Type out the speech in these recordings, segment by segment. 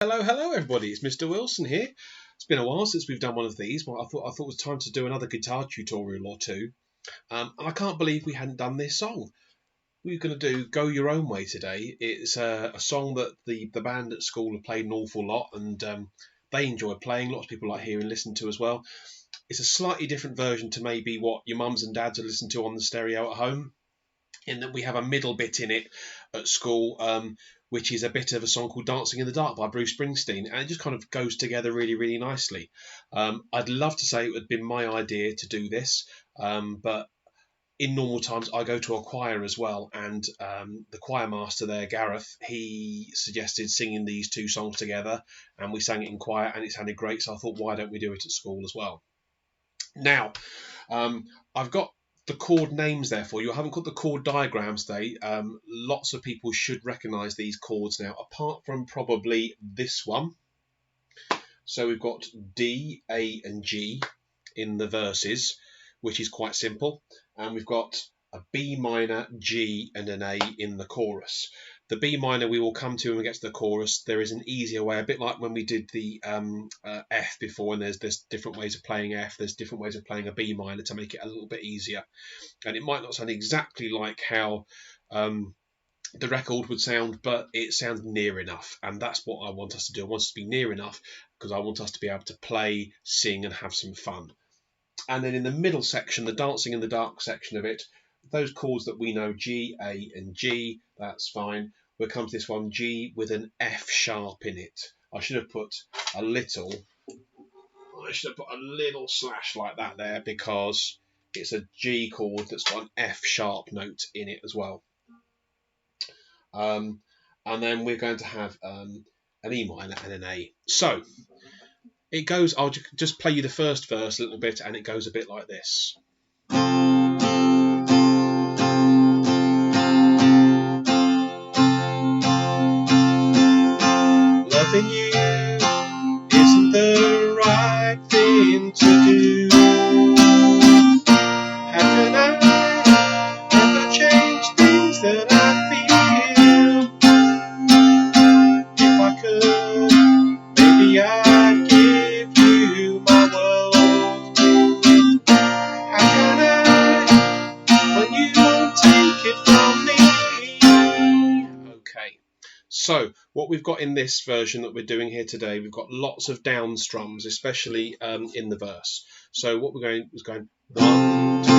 Hello, hello, everybody. It's Mr. Wilson here. It's been a while since we've done one of these. Well, I thought it was time to do another guitar tutorial or two. And I can't believe we hadn't done this song. We're going to do "Go Your Own Way" today. It's a song that the band at school have played an awful lot, and they enjoy playing. Lots of people like hearing and listen to as well. It's a slightly different version to maybe what your mums and dads are listening to on the stereo at home, in that we have a middle bit in it at school, which is a bit of a song called "Dancing in the Dark" by Bruce Springsteen, and it just kind of goes together really, really nicely. I'd love to say it would have been my idea to do this, but in normal times I go to a choir as well, and the choir master there, Gareth, he suggested singing these two songs together, and we sang it in choir, and it sounded great. So I thought, why don't we do it at school as well? Now, I've got the chord names there for you. I haven't got the chord diagrams today. Lots of people should recognise these chords now, apart from probably this one. So we've got D, A, and G in the verses, which is quite simple. And we've got a B minor, G, and an A in the chorus. The B minor we will come to when we get to the chorus. There is an easier way, a bit like when we did the F before, and there's different ways of playing F. There's different ways of playing a B minor to make it a little bit easier. And it might not sound exactly like how the record would sound, but it sounds near enough, and that's what I want us to do. I want us to be near enough because I want us to be able to play, sing, and have some fun. And then in the middle section, the Dancing in the Dark section of it, those chords that we know, G, A, and G, that's fine. We'll come to this one, G with an F sharp in it. I should have put a little slash like that there, because it's a G chord that's got an F sharp note in it as well. And then we're going to have an E minor and an A. So it goes, I'll just play you the first verse a little bit, and it goes a bit like this. Loving you isn't the right thing to do. How can I ever change things that I feel? If I could, maybe I'd give you my world. How can I, when you won't take it from me? Okay. So what we've got in this version that we're doing here today, we've got lots of down strums, especially in the verse. So what we're going is going 1, 2.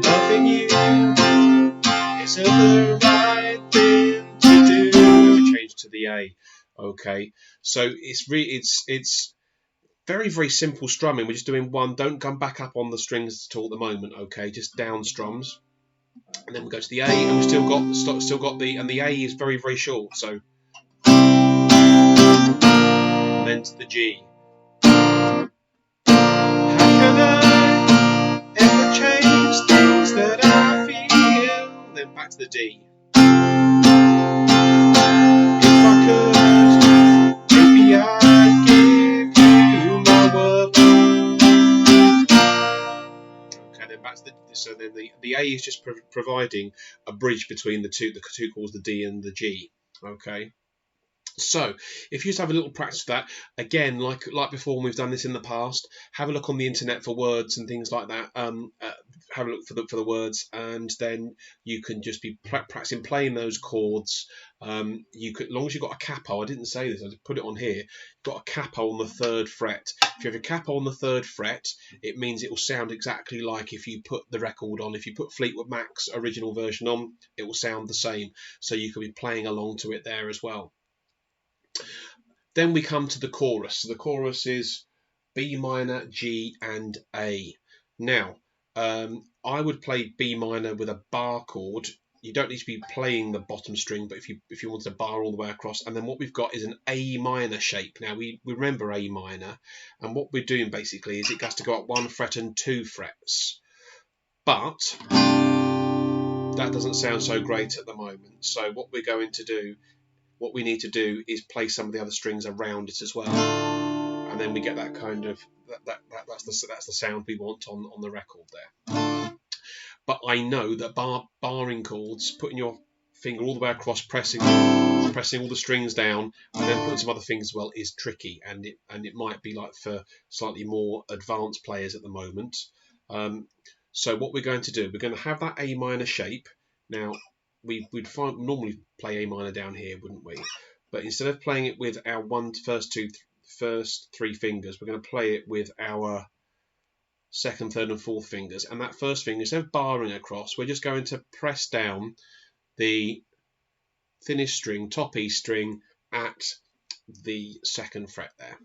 Loving you isn't the right thing to do. Then we change to the A. Okay, so it's very, very simple strumming. We're just doing one. Don't come back up on the strings at all at the moment. Okay, just down strums, and then we go to the A, and we've still got the, and the A is very, very short. So, and then to the G. How can I ever change things that I feel? And then back to the D. If I could, maybe I'd give you my world. Okay, then back to the A is just providing a bridge between the two chords, the D and the G. Okay. So if you just have a little practice of that, again, like before when we've done this in the past, have a look on the internet for words and things like that. Have a look for the words, and then you can just be practicing playing those chords. You could, as long as you've got a capo. I didn't say this, I just put it on here. You've got a capo on the 3rd fret. If you have a capo on the 3rd fret, it means it will sound exactly like if you put the record on. If you put Fleetwood Mac's original version on, it will sound the same. So you can be playing along to it there as well. Then we come to the chorus. The chorus is B minor, G, and A. Now, I would play B minor with a bar chord. You don't need to be playing the bottom string, but if you wanted a bar all the way across, and then what we've got is an A minor shape. Now we remember A minor, and what we're doing basically is it has to go up 1 fret and 2 frets. But that doesn't sound so great at the moment. So what we're going to do, what we need to do is play some of the other strings around it as well, and then we get that kind of that's the sound we want on the record there. but I know that barring chords, putting your finger all the way across, pressing all the strings down, and then putting some other things as well is tricky, and it might be like for slightly more advanced players at the moment. So what we're going to do, we're going to have that A minor shape. Now we'd normally play A minor down here, wouldn't we? But instead of playing it with our first three fingers, we're going to play it with our second, third, and fourth fingers. And that first finger, instead of barring across, we're just going to press down the thinnest string, top E string, at the second fret there.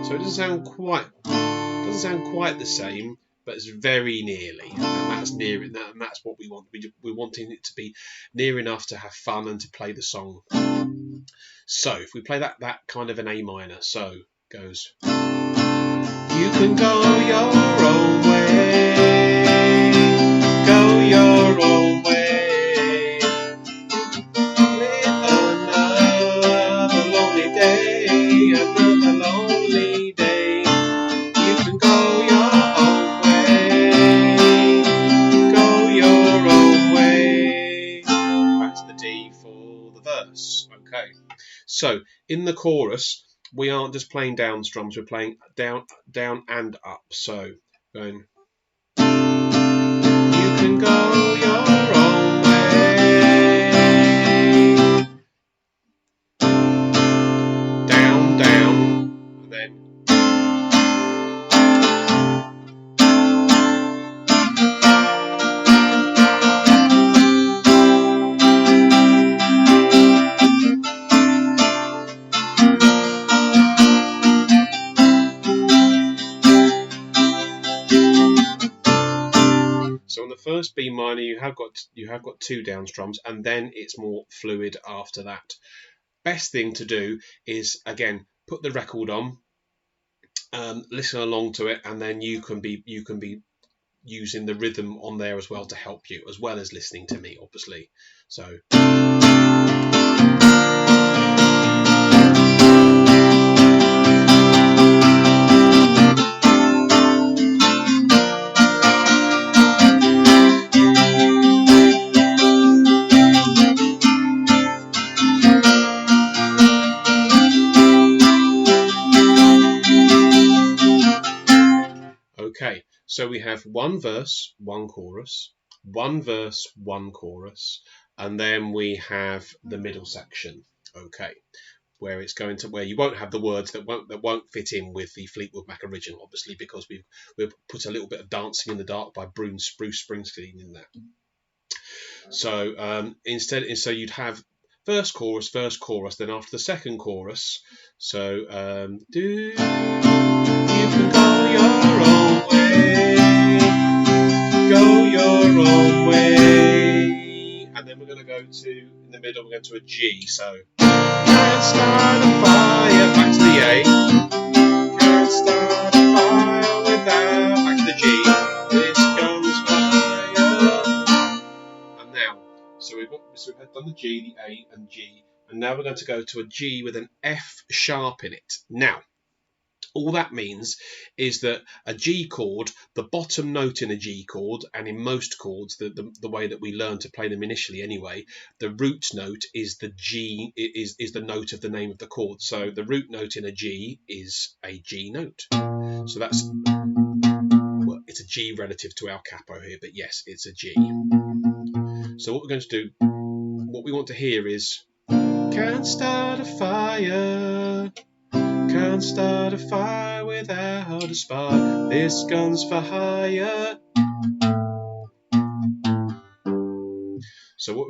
So it doesn't sound quite the same, but it's very nearly, and that's near it, and that's what we want. We're wanting it to be near enough to have fun and to play the song. So if we play that kind of an A minor, so it goes. You can go your own way, go your own way, live another lonely day, another lonely day. You can go your own way, go your own way. That's the D for the verse. Okay. So in the chorus, we aren't just playing down strums, we're playing down and up. So going, you can go your own way, down, and then so on the first B minor you have got two down strums, and then it's more fluid after that. Best thing to do is, again, put the record on, listen along to it, and then you can be using the rhythm on there as well to help you, as well as listening to me, obviously. So okay, so we have one verse, one chorus, one verse, one chorus, and then we have the middle section. Okay, where it's going to, where you won't have the words that won't fit in with the Fleetwood Mac original, obviously, because we've put a little bit of Dancing in the Dark by Bruce Springsteen in there. So so you'd have verse, chorus, then after the second chorus, so you can go your own way, go your own way, and then we're going to go to, in the middle, we're going to a G, so can't start a fire, back to the A, can't start a fire without, back to the G, this gun's fire, and now, so we've done the G, the A, and G, and now we're going to go to a G with an F sharp in it. Now, all that means is that a G chord, the bottom note in a G chord, and in most chords, the way that we learn to play them initially anyway, the root note is the G, is the note of the name of the chord. So the root note in a G is a G note. So that's, well, it's a G relative to our capo here, but yes, it's a G. So what we're going to do, what we want to hear is, can't start a fire, can't start a fire without a spark, this gun's for hire. So what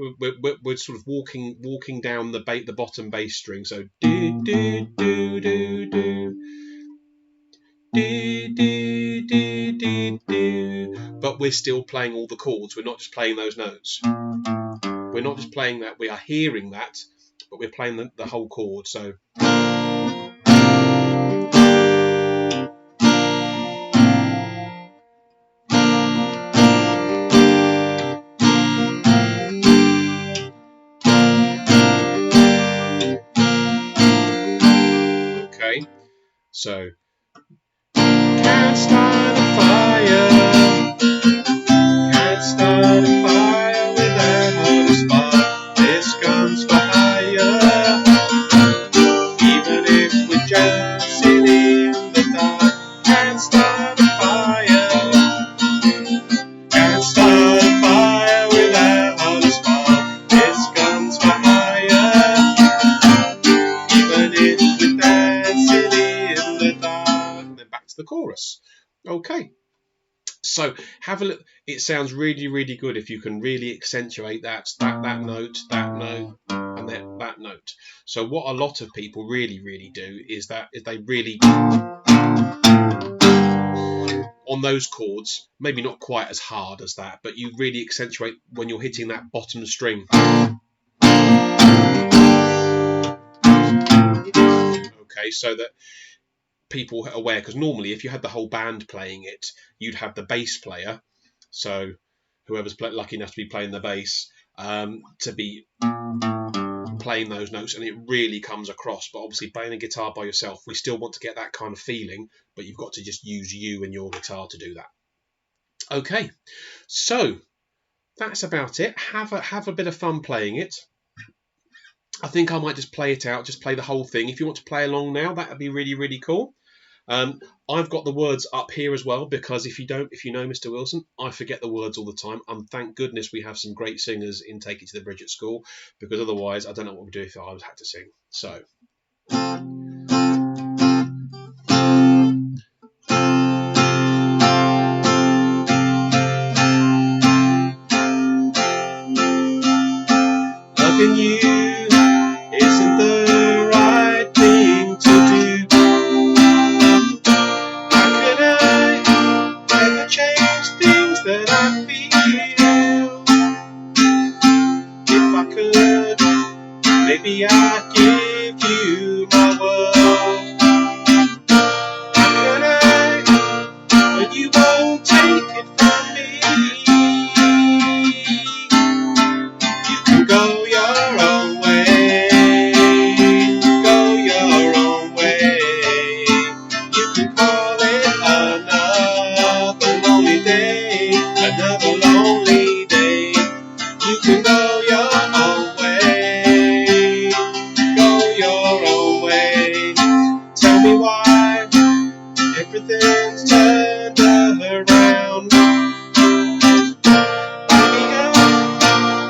we're sort of walking down the bottom bass string. So do do do do do do do do do do. But we're still playing all the chords. We're not just playing those notes. We're not just playing that. We are hearing that, but we're playing the whole chord. So. So, can't start a fire, can't chorus. Okay. So have a look. It sounds really, really good if you can really accentuate that note, and that note. So what a lot of people really, really do is they really on those chords, maybe not quite as hard as that, but you really accentuate when you're hitting that bottom string. Okay, so that people are aware, because normally if you had the whole band playing it, you'd have the bass player, so whoever's lucky enough to be playing the bass, to be playing those notes, and it really comes across. But obviously playing a guitar by yourself, we still want to get that kind of feeling, but you've got to just use you and your guitar to do that. Okay, so that's about it. Have a bit of fun playing it. I think I might just play it out, just play the whole thing. If you want to play along now, that would be really, really cool. I've got the words up here as well, because if you know Mr. Wilson, I forget the words all the time. And thank goodness we have some great singers in Take It to the Bridge at school, because otherwise I don't know what we'd do if I had to sing. So. Loving you isn't the right thing to do. How can I ever change things that I feel? If I could, maybe I'd give you my world. How can I, when you won't take it from me? You can go your own way, go your own way. You can call it another lonely day, another lonely day. You can go your own way, go your own way. Tell me why everything's turned around.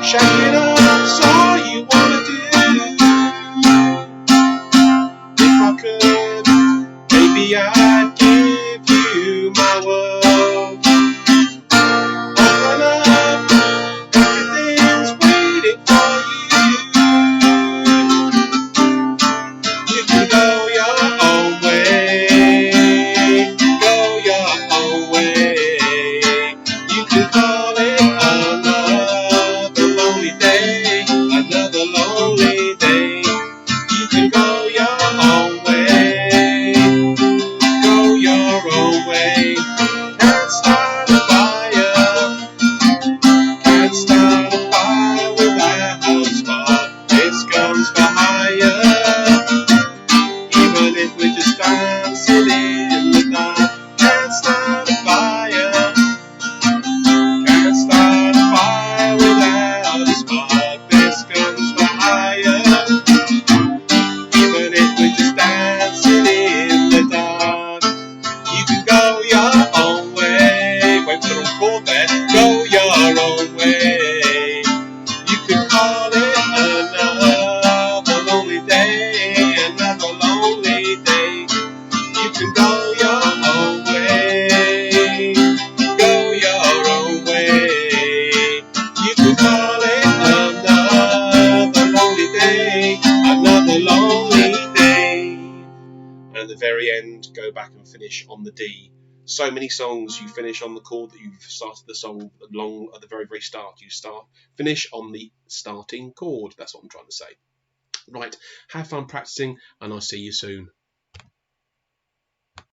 Shake it up's all you wanna do. If I could, maybe I'd give you my world. Open up, everything's waiting for you. You can go your own way, go your own way. You can call it another lonely day, another lonely day. You can go your own way, go your own way. Can't start a fire, can't start a fire without a spark. This comes for higher, even if we're just dancing in the dark. Can't start a fire, can't start a fire without a spark. This comes for higher, even if we're just dancing in the dark. You can go your own way. Wait for the wrong chord there. Go your own way. You can call it another lonely day, another lonely day. You can go your own way, go your own way. You can call it another lonely day, another lonely day. And at the very end, go back and finish on the D. So many songs you finish on the chord that you've started the song long at the very, very start. You finish on the starting chord. That's what I'm trying to say. Right, have fun practicing, and I'll see you soon.